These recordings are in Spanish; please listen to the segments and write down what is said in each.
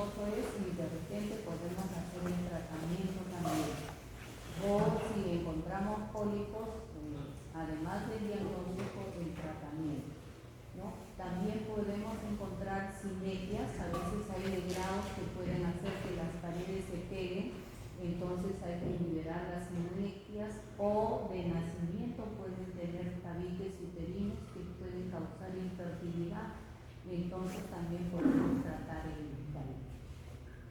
costoso es y de repente podemos hacer el tratamiento también. O si encontramos pólipos, además del diagnóstico, el tratamiento, ¿no? También podemos encontrar sinequias, a veces hay degrados que pueden hacer que las paredes se peguen, entonces hay que liberar las sinequias, o de nacimiento pueden tener tabiques uterinos que pueden causar infertilidad, entonces también podemos tratar el tabique.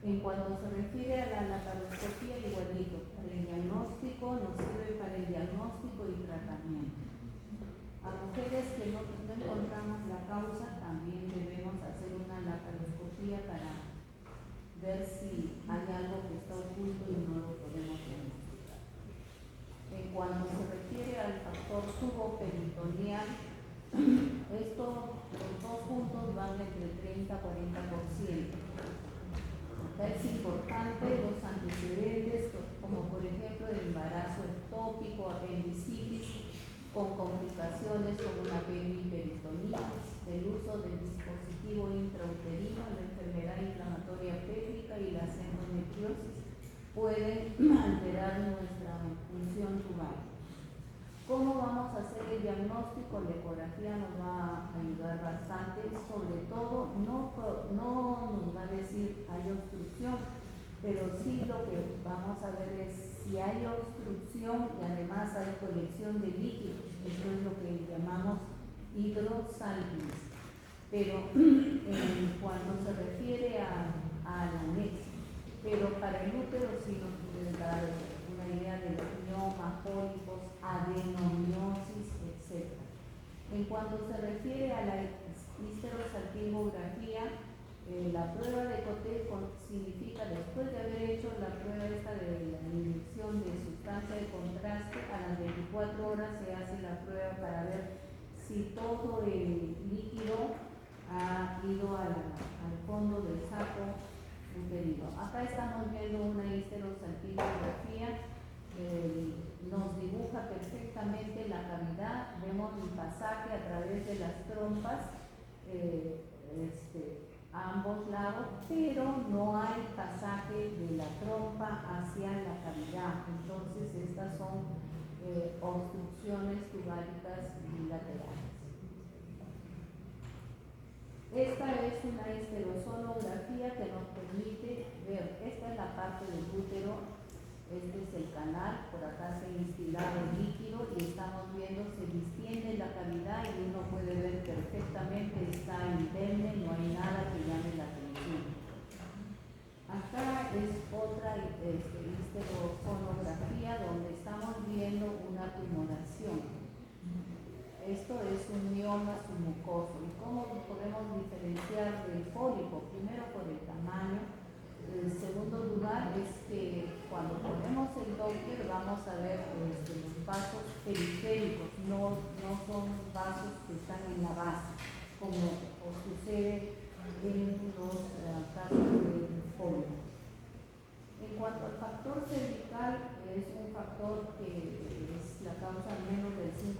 En cuanto se refiere a la laparoscopía, igualito, para el diagnóstico nos sirve para el diagnóstico y tratamiento. A mujeres que no encontramos la causa, también debemos hacer una laparoscopía para ver si hay algo que está oculto y no lo podemos diagnosticar. En cuanto se refiere al factor tuboperitoneal, estos los dos puntos van entre 30 a 40%. Es importante los antecedentes, como por ejemplo el embarazo ectópico, apendicitis, con complicaciones como la peritoneitis, el uso del dispositivo intrauterino, la enfermedad inflamatoria pélvica y las endometriosis pueden alterar nuestra función tubal. ¿Cómo vamos a hacer el diagnóstico? La ecografía nos va a ayudar bastante, sobre todo no nos va a decir hay obstrucción, pero sí lo que vamos a ver es si hay obstrucción y además hay colección de líquidos. Esto es lo que llamamos hidrosalpingo. Pero cuando se refiere a la anexo, pero para el útero sí nos puede dar una idea de los miomas, pólipos, adenomiosis, etc. En cuanto se refiere a la histerosalpingografía, la prueba de cotejo significa, después de haber hecho la prueba esta de la inyección de sustancia de contraste, a las 24 horas se hace la prueba para ver si todo el líquido ha ido al fondo del saco uterino. Acá estamos viendo una histerosalpingografía, nos dibuja perfectamente la cavidad, vemos el pasaje a través de las trompas, a ambos lados, pero no hay pasaje de la trompa hacia la cavidad. Entonces estas son obstrucciones tubálicas bilaterales. Esta es una histerosonografía que nos permite ver, esta es la parte del útero, este es el canal, por acá se ha instilado el líquido y estamos viendo, se distiende la cavidad y uno puede ver perfectamente, está indemne, no hay nada que llame la atención. Acá es otra histerosonografía donde estamos viendo una tumoración. Esto es un mioma submucoso. ¿Y cómo podemos diferenciar del pólipo? Primero por el tamaño. En segundo lugar es que cuando ponemos el Doppler vamos a ver los vasos periféricos, no son vasos que están en la base, como sucede en los casos del pólipo. En cuanto al factor cervical, es un factor que es la causa menos del 5%,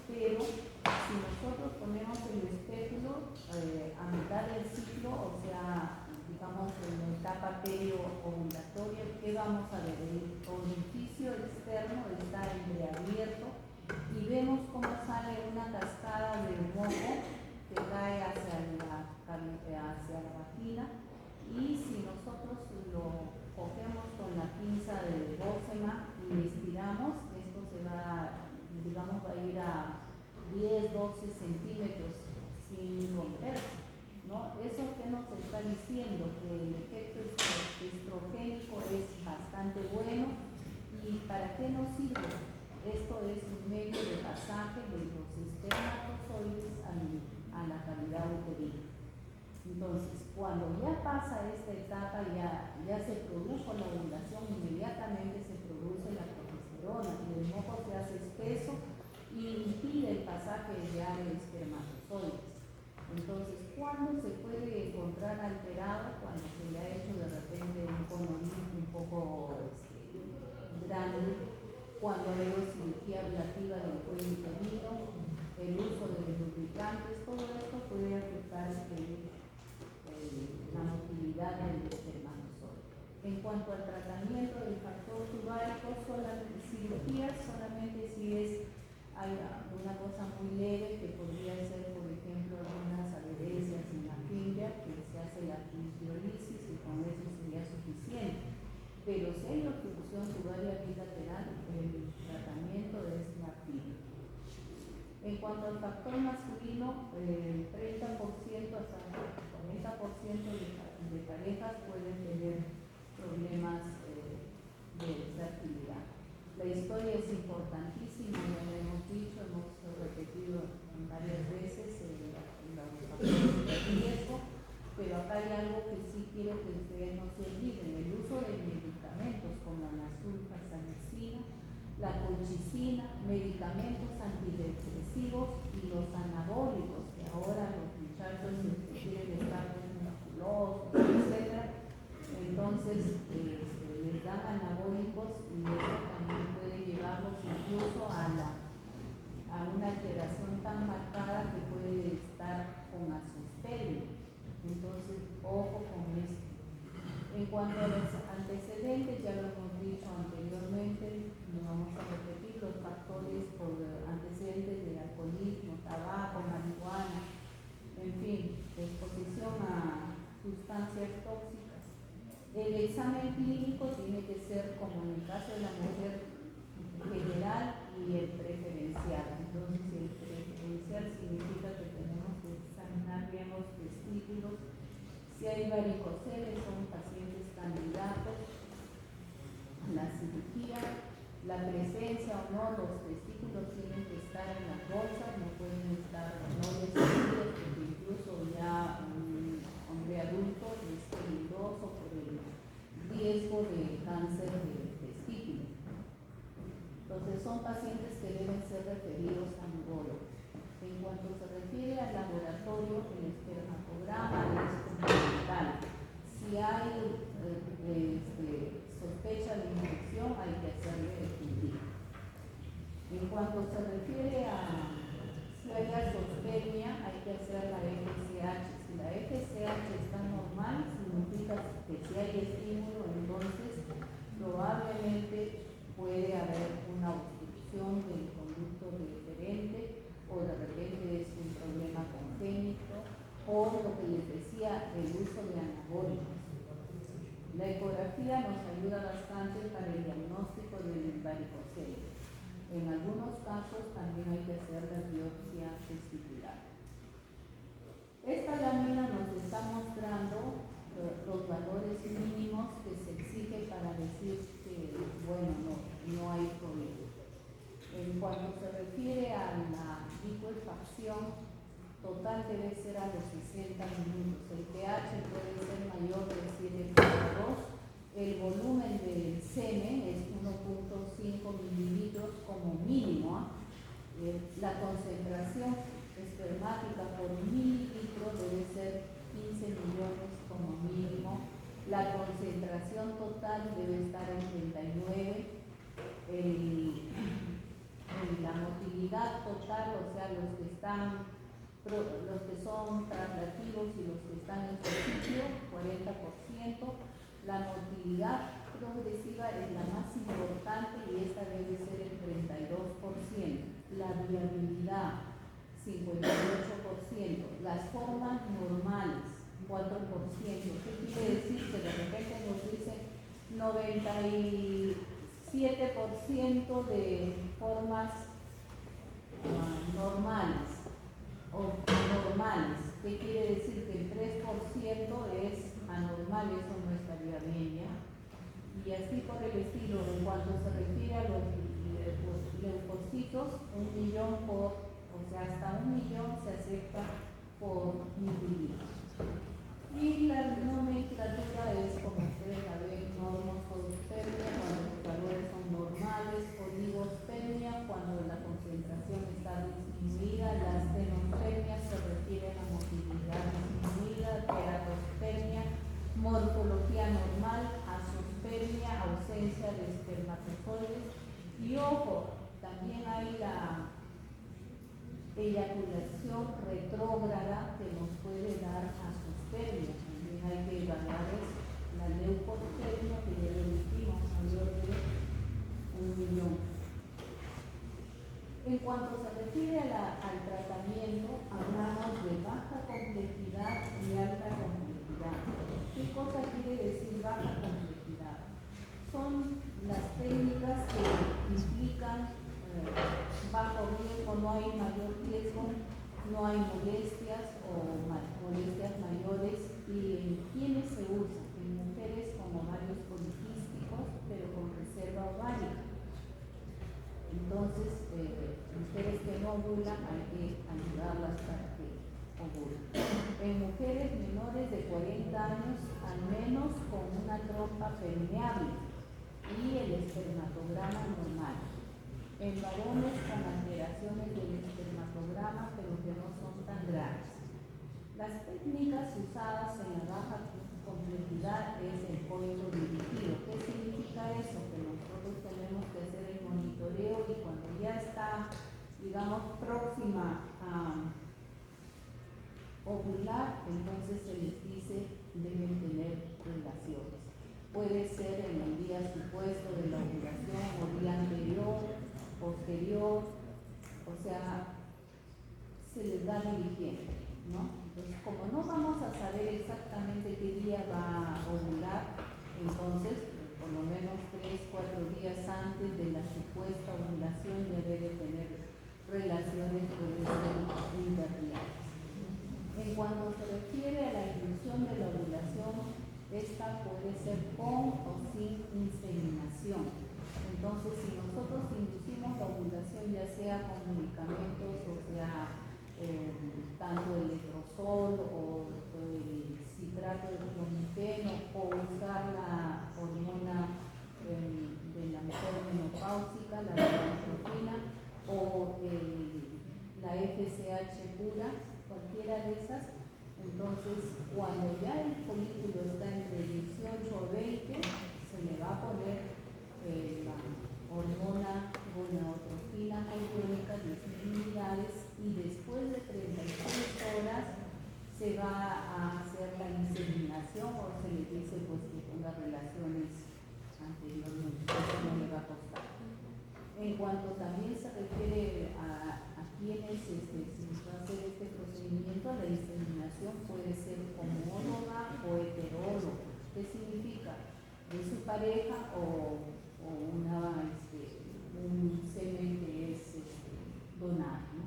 pero si nosotros ponemos el espéculo a mitad del ciclo, o sea, digamos en la etapa periovulatoria, ¿qué vamos a ver? El orificio externo está entreabierto y vemos cómo sale una cascada de moco que cae hacia la vagina. Y si nosotros lo cogemos con la pinza de Bosema y estiramos, esto se va, digamos, va a ir a 10, 12 centímetros sin romperse, ¿no? ¿Eso qué nos está diciendo? Que el efecto estrogénico es bastante bueno. ¿Y para qué nos sirve? Esto es un medio de pasaje de los espermatozoides a la cavidad uterina. Entonces, cuando ya pasa esta etapa, ya se produjo la ovulación, inmediatamente se produce la progesterona y el moco se hace espeso y impide el pasaje ya del espermatozoides. Entonces, ¿cuándo se puede encontrar alterado? Cuando se le ha hecho de repente un cononismo un poco grande, cuando hay cirugía ablativa del cuello uterino, el uso de lubricantes, todo esto puede afectar la motilidad calidad del espermatozoide. En cuanto al tratamiento del factor tubárico, cirugía solamente si hay una cosa muy leve que podría ser, por ejemplo, algunas adherencias en la fibra, que se hace la quisquiolisis y con eso sería suficiente. Pero si hay obstrucción tubaria bilateral, el tratamiento es la fibra. En cuanto al factor masculino, el 30% hasta el 40% de parejas pueden tener problemas de fertilidad. La historia es importantísima, ya lo hemos dicho, hemos repetido varias veces los factores de riesgo, pero acá hay algo que sí quiero que ustedes no se olviden: el uso de medicamentos como la sulfasalazina, la colchicina, medicamentos antidepresivos y los anabólicos, que ahora los muchachos quieren estar musculosos, etc. Entonces les dan anabólicos y eso también puede llevarlos incluso a una alteración tan marcada que puede estar con azoospermia. Entonces, ojo con esto. En cuanto a los antecedentes, ya lo hemos dicho anteriormente, no vamos a repetir los factores por antecedentes de alcoholismo, tabaco, marihuana, en fin, exposición a sustancias tóxicas. El examen clínico tiene que ser, como en el caso de la mujer, general y el preferencial. Entonces, el preferencial significa que tenemos que examinar bien los testículos. Si hay varicoceles, son pacientes candidatos a la cirugía. La presencia o no, los testículos tienen que estar en las bolsas, no pueden estar no desnudos, porque incluso ya un hombre adulto es peligroso por el riesgo de cáncer de testículo. Entonces son pacientes que deben ser referidos a urólogos. En cuanto se refiere al laboratorio, el espermatograma es fundamental. Si hay sospecha de infección, hay que hacerle estudio. En cuanto se refiere a si hay azoospermia, hay que hacer la FSH. Si la FSH está normal, significa que si hay estímulo, entonces probablemente puede haber una obstrucción del conducto deferente, o de repente es un problema congénito, o lo que les decía, el uso de anabólicos. La ecografía nos ayuda bastante para el diagnóstico del varicocele. En algunos casos también hay que hacer la biopsia testicular. Esta lámina nos está mostrando los valores mínimos que se exigen para decir que, bueno, no hay problema. En cuanto se refiere a la licuefacción, total debe ser a los 60 minutos. El pH puede ser mayor de 7.2. El volumen del semen es 1.5 mililitros como mínimo. La concentración espermática por mililitro debe ser 15 millones como mínimo. La concentración total debe estar en 39. La motilidad total, o sea, los que son traslativos y los que están en sitio, 40%. La motilidad progresiva es la más importante y esta debe ser el 32%. La viabilidad, 58%. Las formas normales, 4%. ¿Qué quiere decir? Que de repente nos dicen 97% de formas normales o anormales. ¿Qué quiere decir? Que el 3% es anormal, eso no estaría bien, ¿ya? Y así por el estilo. En cuanto se refiere a los leucocitos, 1 millón o sea, hasta 1 millón se acepta por mililitro. Y la nomenclatura es, como ustedes la ven, normospermia cuando los valores son normales, oligospermia cuando la concentración está disminuida, la astenospermia se refiere a la motilidad disminuida, teratospermia, morfología normal, azoospermia, ausencia de espermatozoides. Y ojo, también hay la eyaculación retrógrada que nos puede dar azoospermia, también hay que evaluar es la leucotoxemia, que ya lo dijimos, mayor de 1 millón. En cuanto se refiere al tratamiento, hablamos de baja complejidad y alta complejidad. ¿Qué cosa quiere decir baja complejidad? Son las técnicas que implican bajo riesgo, no hay mayor riesgo, no hay molestias o molestias mayores. ¿Y en quiénes se usa? En mujeres con ovarios poliquísticos, pero con reserva ovárica. Entonces, mujeres que no ovulan hay que ayudarlas para que ovulen. En mujeres menores de 40 años, al menos con una trompa permeable y el espermatograma normal. En varones con alteraciones del espermatograma, pero que no son tan graves. Las técnicas usadas en la baja complejidad es el coito dirigido. ¿Qué significa eso? Que nosotros tenemos que hacer el monitoreo y cuando ya está, digamos, próxima a ovular, entonces se les dice deben tener relaciones. Puede ser en el día supuesto de la ovulación o día anterior, posterior, o sea, se les da dirigiendo, ¿no? Entonces, como no vamos a saber exactamente qué día va a ovular, entonces, por lo menos 3-4 días antes de la supuesta ovulación ya debe tener relaciones interdiarias. En cuanto se refiere a la inducción de la ovulación, esta puede ser con o sin inseminación. Entonces, si nosotros inducimos la ovulación, ya sea con medicamentos, o sea, tanto el letrozol o el citrato de clomifeno, o usar la hormona de la mujer menopáusica, la gonadotropina, o la FSH pura, cualquiera de esas. Entonces, cuando ya el folículo está entre 18 o 20, se le va a poner la hormona gonadotropina coriónica 10.000 unidades y después de 36 horas se va a hacer la inseminación o se le dice pues que tenga relaciones anteriormente, eso no le va a costar. En cuanto también se refiere a quienes se les va a hacer este procedimiento, la inseminación puede ser homóloga o heteróloga. ¿Qué significa? De su pareja o un semen que es donado, ¿no?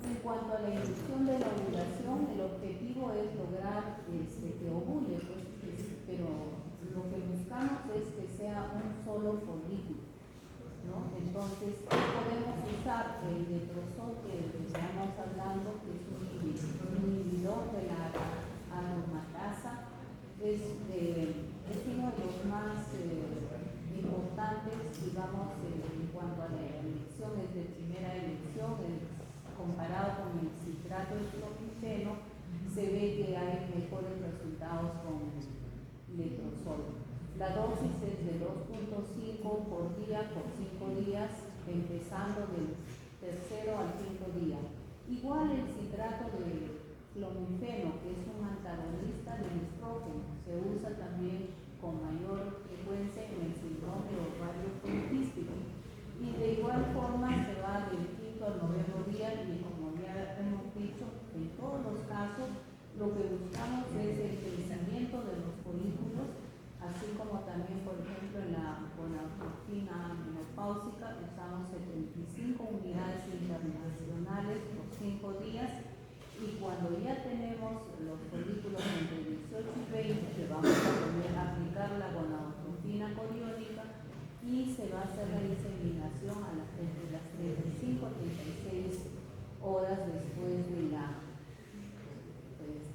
En cuanto a la inducción de la ovulación, el objetivo es lograr que ovule, pues, pero lo que buscamos es que sea un solo folículo, ¿no? Entonces, podemos usar el letrozol que estamos hablando, que es un inhibidor de la aromatasa, es uno de los más importantes, digamos, en cuanto a la elección, es de primera elección, comparado con el citrato de clomifeno, se ve que hay mejores resultados con letrozol. La dosis es de 2.5 por día por 5 días, empezando del tercero al quinto día. Igual el citrato de clomifeno, que es un antagonista del estrógeno, se usa también con mayor frecuencia en el síndrome de ovario poliquístico. Y de igual forma se va del quinto al noveno día y como ya hemos dicho, en todos los casos lo que buscamos es el crecimiento de los folículos, así como también, por ejemplo, en la gonadotropina menopáusica usamos 75 unidades internacionales por 5 días y cuando ya tenemos los folículos entre 18 y 20 le vamos a poder aplicar la gonadotropina coriónica y se va a hacer la inseminación entre las 35 a 36 horas después de la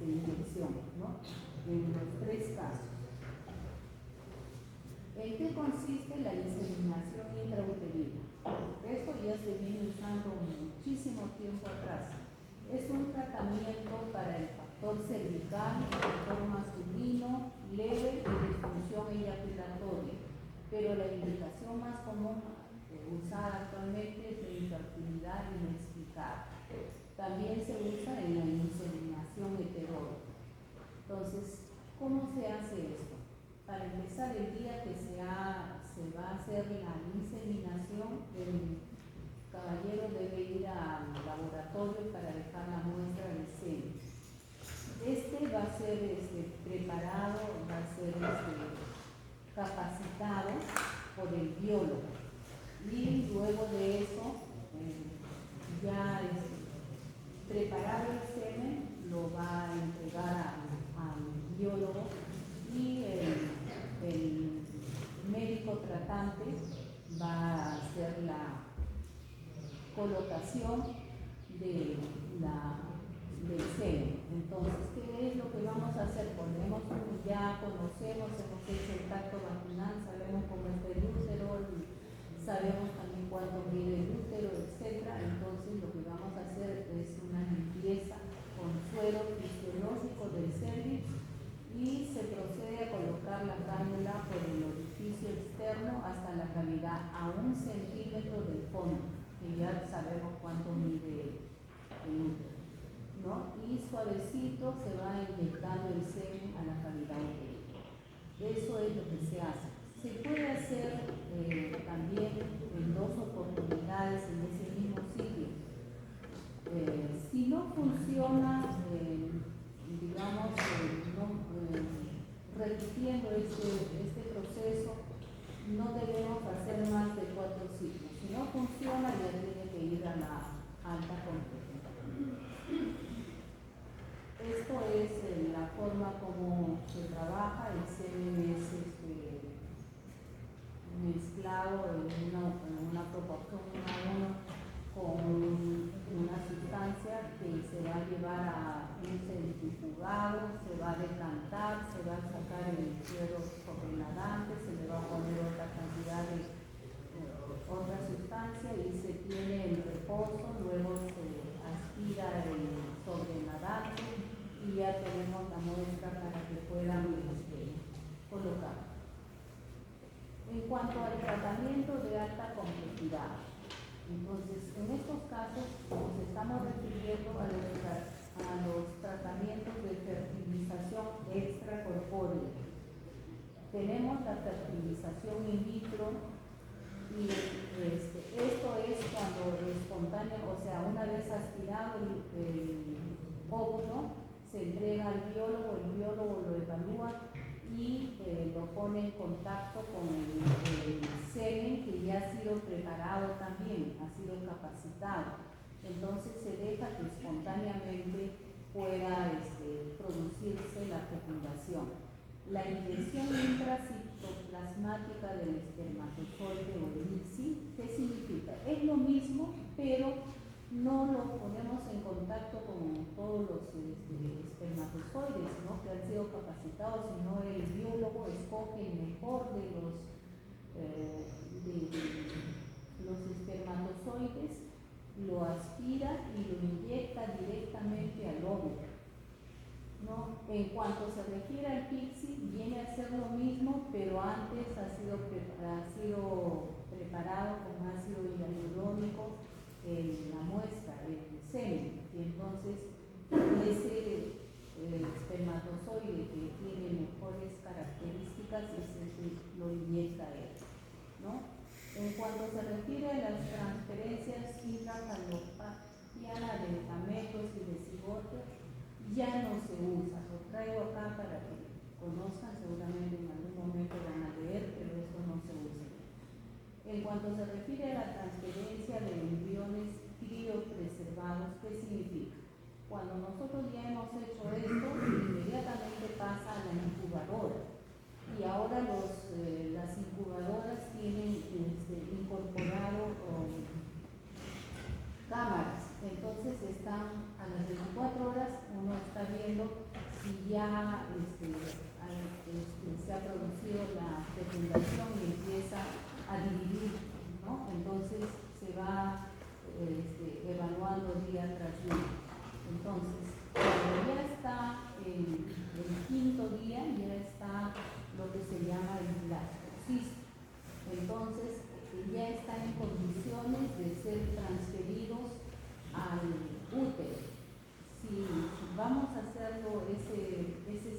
inyección, ¿no? En los 3 casos. ¿En qué consiste la inseminación intrauterina? Esto ya se viene usando muchísimo tiempo atrás. Es un tratamiento para el factor cervical, factor masculino, leve y disfunción eyaculatoria, pero la indicación más común usada actualmente es la infertilidad inexplicada. También se usa en la inseminación heteróloga. Entonces, ¿cómo se hace esto? Para empezar, el día que se va a hacer la inseminación, el caballero debe ir al laboratorio para dejar la muestra del semen. Este va a ser preparado, va a ser capacitado por el biólogo. Y luego de eso, ya preparado el semen, lo va a entregar al biólogo y el médico tratante va a hacer la colocación del semen. Entonces, ¿qué es lo que vamos a hacer? Ya conocemos, hemos hecho el tacto vaginal, sabemos cómo está el útero, sabemos también cuánto mide el útero, etc. Entonces, lo que vamos a hacer es una limpieza con suero fisiológico del cervix y se procede a colocar la cánula por el orificio externo hasta la cavidad a 1 centímetro del fondo, que ya sabemos cuánto mide el útero, ¿no? Y suavecito se va inyectando el semen a la cavidad uterina. Eso es lo que se hace. Se puede hacer también en 2 oportunidades en ese mismo sitio. Si no funciona, digamos, repitiendo este proceso, no debemos hacer más de 4 ciclos. Si no funciona, ya tiene que ir a la alta completa. Esto es la forma como se trabaja. El semen es mezclado en una proporción 1 a 1 con una sustancia que se va a llevar a un centrifugado, se va a decantar, se va a sacar el suero sobrenadante, se le va a poner otra cantidad de otra sustancia y se tiene el reposo, luego se aspira el sobrenadante y ya tenemos la muestra para que puedan colocar. En cuanto al tratamiento de alta complejidad, entonces en estos casos nos estamos refiriendo a los tratamientos de fertilización extracorpórea. Tenemos la fertilización in vitro y esto es cuando espontáneo, o sea, una vez aspirado el óvulo, se entrega al biólogo, el biólogo lo evalúa y lo pone en contacto con el semen que ya ha sido preparado también, ha sido capacitado. Entonces se deja que espontáneamente pueda producirse la fecundación. La inyección intracitoplasmática del espermatozoide o el ICSI, ¿qué significa? Es lo mismo, pero no lo ponemos en contacto con todos los espermatozoides, ¿no?, que han sido capacitados, sino el biólogo escoge el mejor de los espermatozoides, lo aspira y lo inyecta directamente al óvulo, ¿no? En cuanto se refiere al PIXI, viene a ser lo mismo, pero antes ha sido preparado con ácido hialurónico la muestra, el semen, y entonces ese espermatozoide que tiene mejores características lo inyecta él, ¿no? En cuanto se refiere a las transferencias intrafalopatiana de gametos y de cigotos, ya no se usa. Lo traigo acá para que conozcan, seguramente en algún momento van a leer, pero eso no se usa. En cuanto se refiere a la transferencia de embriones criopreservados, ¿qué significa? Cuando nosotros ya hemos hecho esto, inmediatamente pasa a la incubadora. Y ahora las incubadoras tienen incorporado cámaras. Entonces están a las 24 horas, uno está viendo si ya se ha producido la fecundación y empieza a dividir, ¿no? Entonces se va evaluando día tras día. Entonces, cuando ya está el 5.º día, ya está lo que se llama el blastocisto. Entonces, ya están en condiciones de ser transferidos al útero. Si vamos a hacerlo ese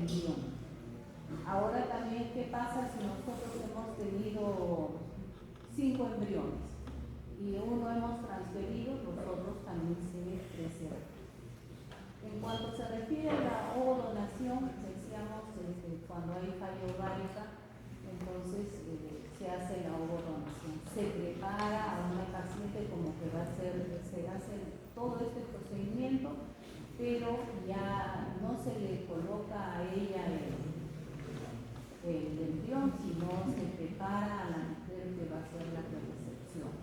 embrión. Ahora también, ¿qué pasa si nosotros hemos tenido 5 embriones y uno hemos transferido, los otros también se preservan? En cuanto se refiere a la ovodonación, decíamos cuando hay falla ovárica, entonces se hace la ovodonación. Se prepara a una paciente como que va a ser, se hace todo este procedimiento, pero ya no se le coloca a ella el embrión, sino se prepara a la mujer que va a hacer la recepción.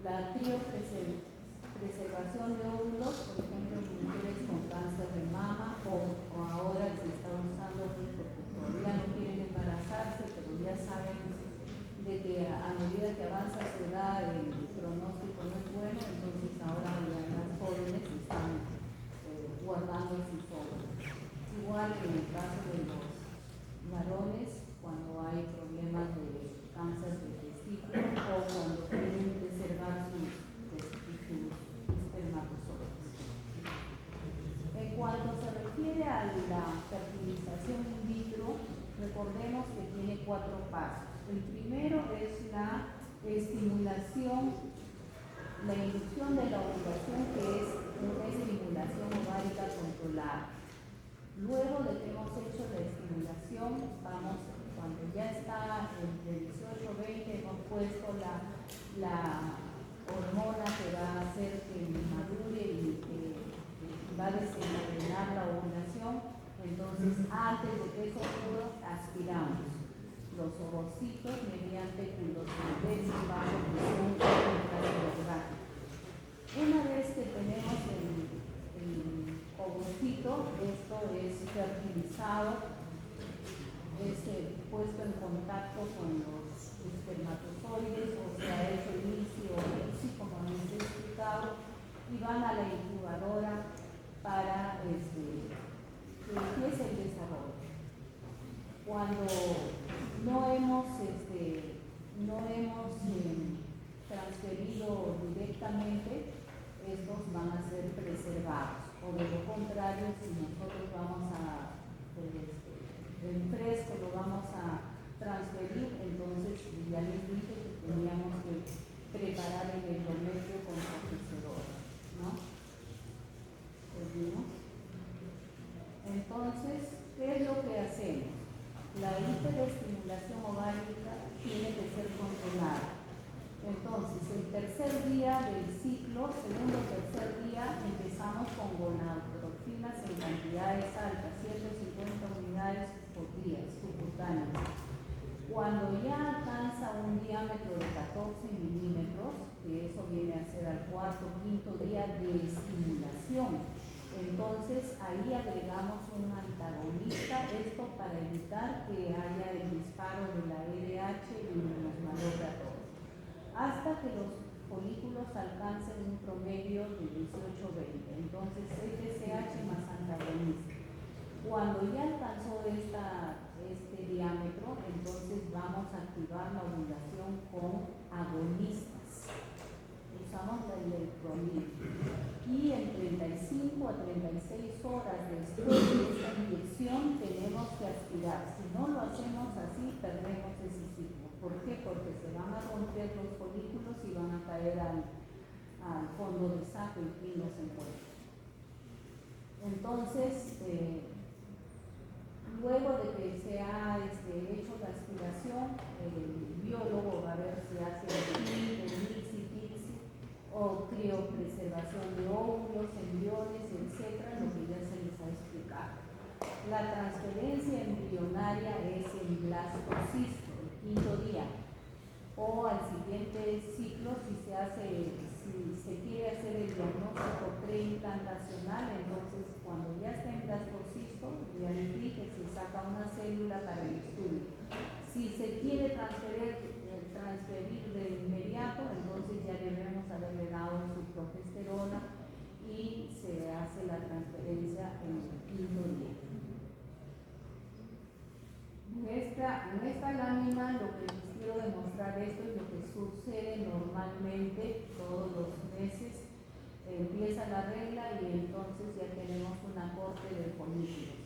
La criopreservación de óvulos, por ejemplo, en mujeres con cáncer de mama o ahora se está usando porque todavía no quieren embarazarse, pero ya saben de que a medida que avanza su edad el pronóstico no es bueno, entonces ahora ya las jóvenes están guardando sus óvulos. Igual en el caso de los varones, cuando hay problemas de cáncer de testículo o cuando quieren preservar sus espermatozoides. En cuanto se refiere a la fertilización in vitro, recordemos que tiene 4 pasos. El primero es la estimulación, la inducción de la ovulación, que es una estimulación ovárica controlada. Luego de que hemos hecho la estimulación, cuando ya está entre 18 y 20, hemos puesto la hormona que va a hacer que madure y que va a desencadenar la ovulación. Entonces, antes de que eso ocurra, aspiramos los ovocitos mediante culosolidesis bajo presión intraradiográfica. Una vez que tenemos el ovocito, esto es fertilizado, es puesto en contacto con los espermatozoides, o se ha hecho inicio como les he explicado, y van a la incubadora para que empiece el desarrollo. Cuando no hemos transferido directamente, estos van a ser preservados, o de lo contrario, si nosotros vamos en fresco lo vamos a transferir, entonces ya les dije que teníamos que preparar el endometrio con progesterona, ¿no? ¿Seguimos? Entonces, ¿qué es lo que hacemos? La hiperestimulación ovárica tiene que ser controlada. Entonces, el tercer día del ciclo, segundo o tercer día, empezamos con gonadotrophinas en cantidades altas, 150 unidades por día, subcutáneas. Cuando ya alcanza un diámetro de 14 milímetros, que eso viene a ser al cuarto o quinto día de estimulación, entonces ahí agregamos un antagonista, esto para evitar que haya el disparo de la LH y nos malogra todo, hasta que los folículos alcancen un promedio de 18-20. Entonces, FSH más antagonista. Cuando ya alcanzó este diámetro, entonces vamos a activar la ovulación con agonistas. Usamos la electrolina. Y en 35 a 36 horas después de esta inyección tenemos que aspirar. Si no lo hacemos así, perdemos ese ciclo. ¿Por qué? Porque se van a romper los folículos y van a caer al fondo de saco y fin los encuentra. Entonces, luego de que se ha hecho la aspiración, el biólogo va a ver si hace el o criopreservación de óvulos, embriones, etc., lo que ya se les ha explicado. La transferencia embrionaria es en blastocisto, el quinto día, o al siguiente ciclo si se quiere hacer el diagnóstico preimplantacional. Entonces cuando ya está en blastocisto, ya les dije, se saca una célula para el estudio. Si se quiere transferir de inmediato, entonces ya debemos haberle dado su progesterona y se hace la transferencia en el quinto día. En esta lámina lo que les quiero demostrar esto es lo que sucede normalmente todos los meses. Empieza la regla y entonces ya tenemos una corte de folículos.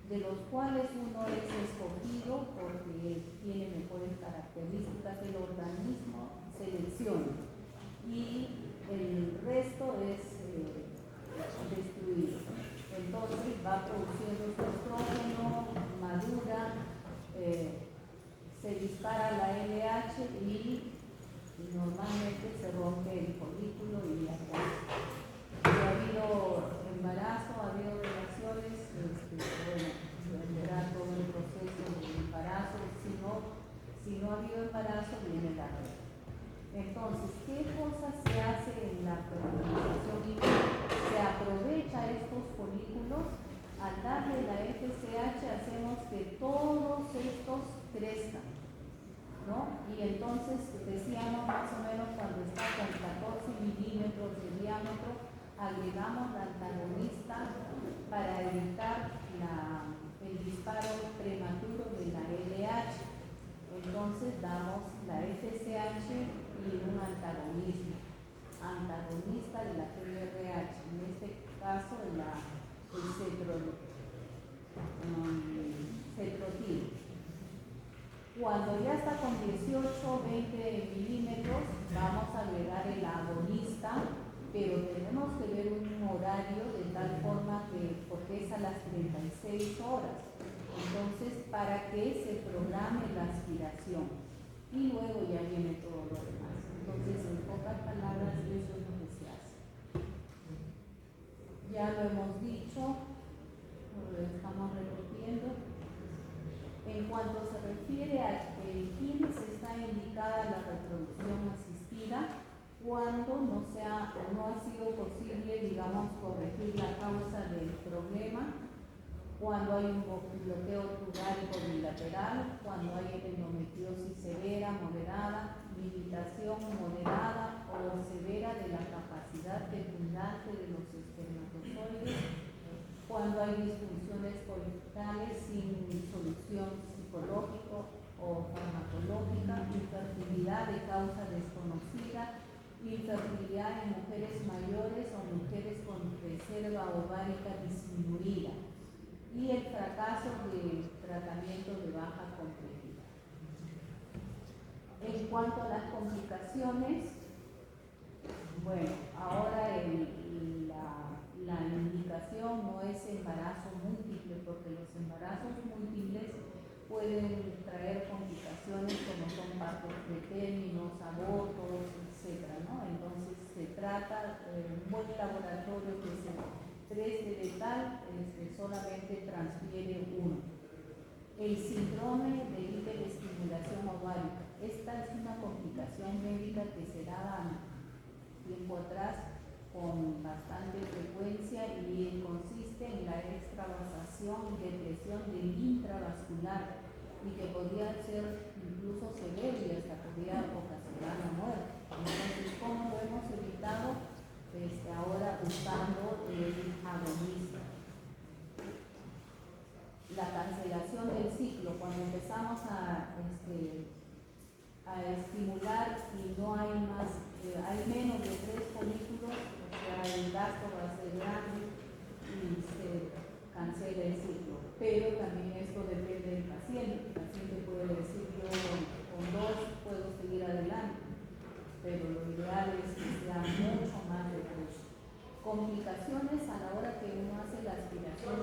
de los cuales uno es escogido porque tiene mejores características del organismo, selecciona, y el resto es destruido. Entonces va produciendo su estrógeno, madura, se dispara la LH y normalmente se rompe el folículo y ya está. Si ha habido embarazo, ha habido relaciones, bueno, será todo el proceso del embarazo. Si no ha habido embarazo, viene la regla. Entonces, ¿qué cosa se hace en la fertilización? Se aprovecha estos folículos. Al darle la FSH hacemos que todos estos crezcan, ¿no? Y entonces decíamos más o menos cuando está con 14 milímetros de diámetro, agregamos la antagonista para evitar el disparo prematuro de la LH. Entonces damos la FSH y un antagonista de la PRH, en este caso el cetrotil. Cuando ya está con 18-20 milímetros, vamos a agregar el agonista, pero tenemos que ver un horario de tal forma que, porque es a las 36 horas, entonces para que se programe la aspiración y luego ya viene todo lo demás. Entonces, en pocas palabras, eso es lo que se hace. Ya lo hemos dicho, lo estamos repitiendo. En cuanto se refiere a quienes está indicada la reproducción asistida, cuando no ha sido posible, digamos, corregir la causa del problema, cuando hay un bloqueo turárico bilateral, cuando hay endometriosis severa, moderada, limitación moderada o severa de la capacidad fecundante de los espermatozoides, cuando hay disfunciones coitales sin solución psicológica o farmacológica, infertilidad de causa desconocida, infertilidad en mujeres mayores o mujeres con reserva ovárica disminuida y el fracaso del tratamiento de baja complejidad. En cuanto a las complicaciones, bueno, ahora la indicación no es embarazo múltiple, porque los embarazos múltiples pueden traer complicaciones como son partos pretérminos, abortos, etc., ¿no? Entonces se trata de un buen laboratorio que se preste de tal, solamente transfiere uno. El síndrome de hiperestimulación ovárica. Esta es una complicación médica que se daba tiempo atrás con bastante frecuencia y consiste en la extravasación y depresión del intravascular y que podía ser incluso severo y hasta podía ocasionar la muerte. Entonces, ¿cómo lo hemos evitado? Ahora usando el agonista. La cancelación del ciclo, cuando empezamos a estimular y no hay más, hay menos de 3 folículos, o sea, el gasto va a ser grande y se cancela el ciclo. Pero también esto depende del paciente. El paciente puede decir, yo con 2 puedo seguir adelante, pero lo ideal es que sea mucho más de 3. Complicaciones a la hora que uno hace la aspiración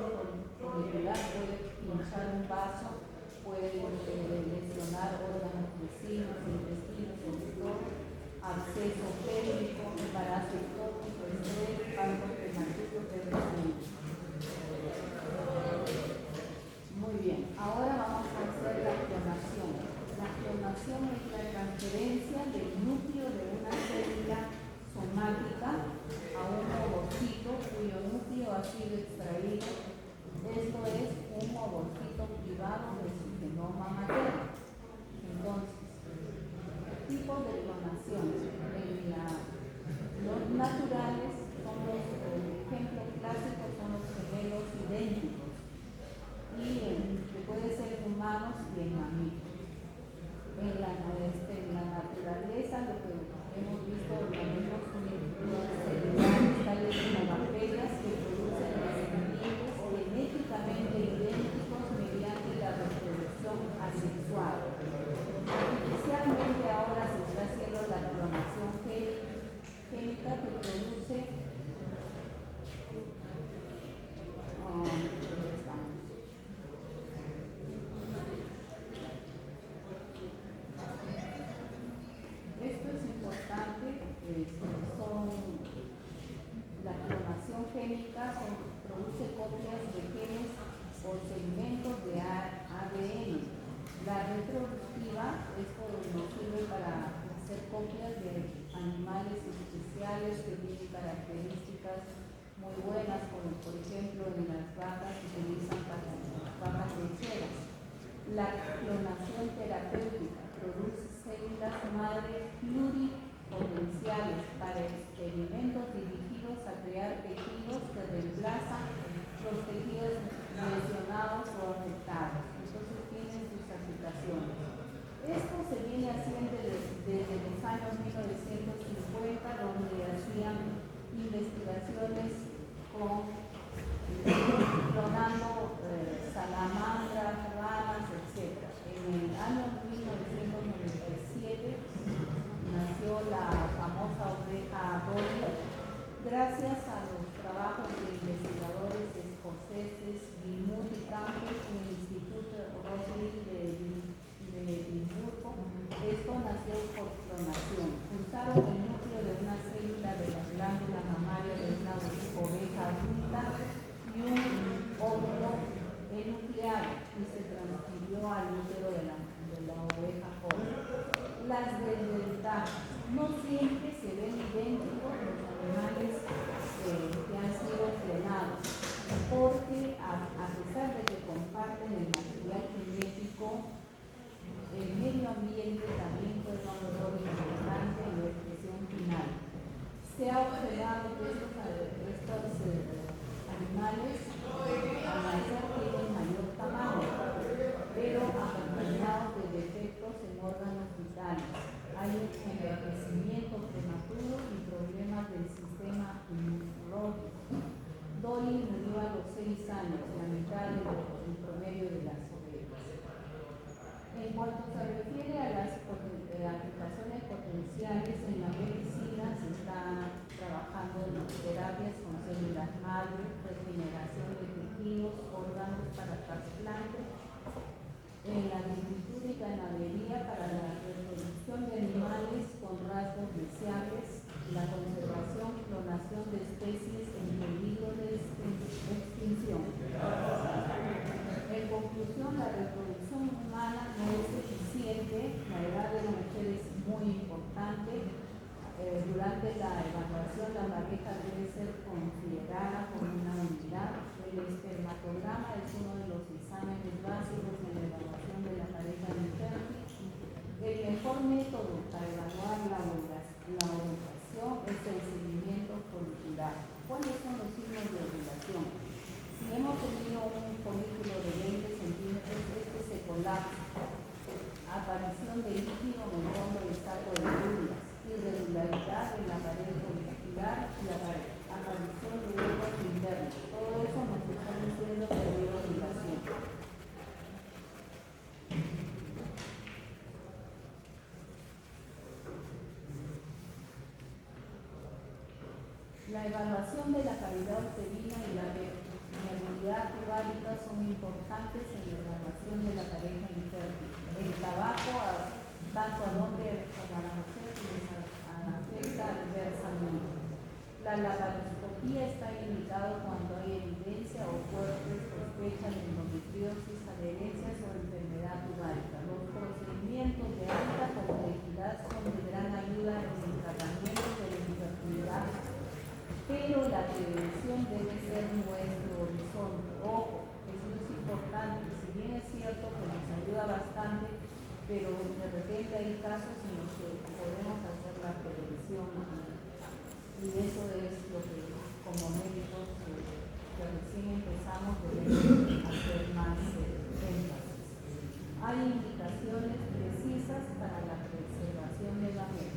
folicular, puede pinchar un vaso, puede lesionar órganos vecinos, intestinos, sobre todo, absceso pélvico, embarazo ectópico, estrés, parto prematuro, reversible. Muy bien, ahora vamos a hacer la clonación. La clonación es la transferencia del núcleo de una célula somática a un ovocito cuyo núcleo ha sido extraído. Esto es un ovocito privado de su genoma materno. Entonces, tipos de clonación. Los naturales son los ejemplos clásicos, son los gemelos idénticos y que puede ser en humanos y en mamíferos. En la naturaleza, lo que hemos visto, organismos celulares tales como bacterias que producen descendientes genéticamente idénticos vacas utilizan vacas lecheras. La clonación terapéutica produce células madre pluripotenciales para experimentos dirigidos a crear tejidos que reemplazan los tejidos lesionados o afectados. Entonces tienen sus aplicaciones. Esto se viene haciendo desde los años 1950, donde hacían investigaciones clonando salamandras, ranas, etc. En el año 1997 nació la famosa oveja Dolly, gracias a los trabajos de investigadores escoceses Wilmut y Campbell en el Instituto Rothschild de Edimburgo. Esto nació por clonación. Usaron el núcleo de una célula de la glándula mamaria de una oveja adulta y un óvulo enucleado y se transfirió al útero de la oveja joven. Las desventajas: no siempre se ven idénticos los animales que han sido clonados, porque a pesar de que comparten el material genético, el medio ambiente también juega un rol importante en la expresión final. Se ha observado que estos animales al nacer tienen mayor tamaño, pero acompañados de defectos en órganos vitales. Hay un envejecimiento prematuro y problemas del sistema inmunológico. Dolly murió a los 6 años, la mitad del promedio de las ovejas. En cuanto se refiere a las aplicaciones potenciales en la medicina, se está trabajando en las terapias con células madre, regeneración de tejidos, órganos para trasplante, en la agricultura y ganadería para la reproducción de animales con rasgos deseables, la conservación, clonación de especies en peligro de extinción. En conclusión, la reproducción humana no es eficiente, la edad de la mujer es muy importante. Durante la evaluación, la pareja debe ser considerada como una unidad. El espermatograma es uno de los exámenes básicos en la evaluación de la pareja infertil. El mejor método para evaluar la ovulación es el seguimiento folicular. ¿Cuáles son los signos de ovulación? Si hemos tenido un folículo de 20 centímetros, este se colapsa. Aparición de líquido en el fondo del saco de glándulas, irregularidad en la pared folicular y la aparición de huecos internos. Todo eso nos está diciendo que hay ovulación. La evaluación de la cavidad uterina y la viabilidad ovárica son importantes en la evaluación de la pareja infértil. El tabaco, tanto al hombre como a la mujer, les afecta adversamente. La laparoscopía está indicada cuando hay evidencia o fuerte sospecha de endometriosis, adherencias o enfermedad ovárica. Los procedimientos de alta complejidad son de gran ayuda en el tratamiento de la infertilidad, pero la prevención debe ser nuestro horizonte. Ojo, eso es importante. Si bien es cierto que nos ayuda bastante, pero de repente hay casos en los que podemos hacer la prevención, y eso es lo que como médicos que recién empezamos debemos hacer más énfasis. Hay indicaciones precisas para la preservación de la mujer.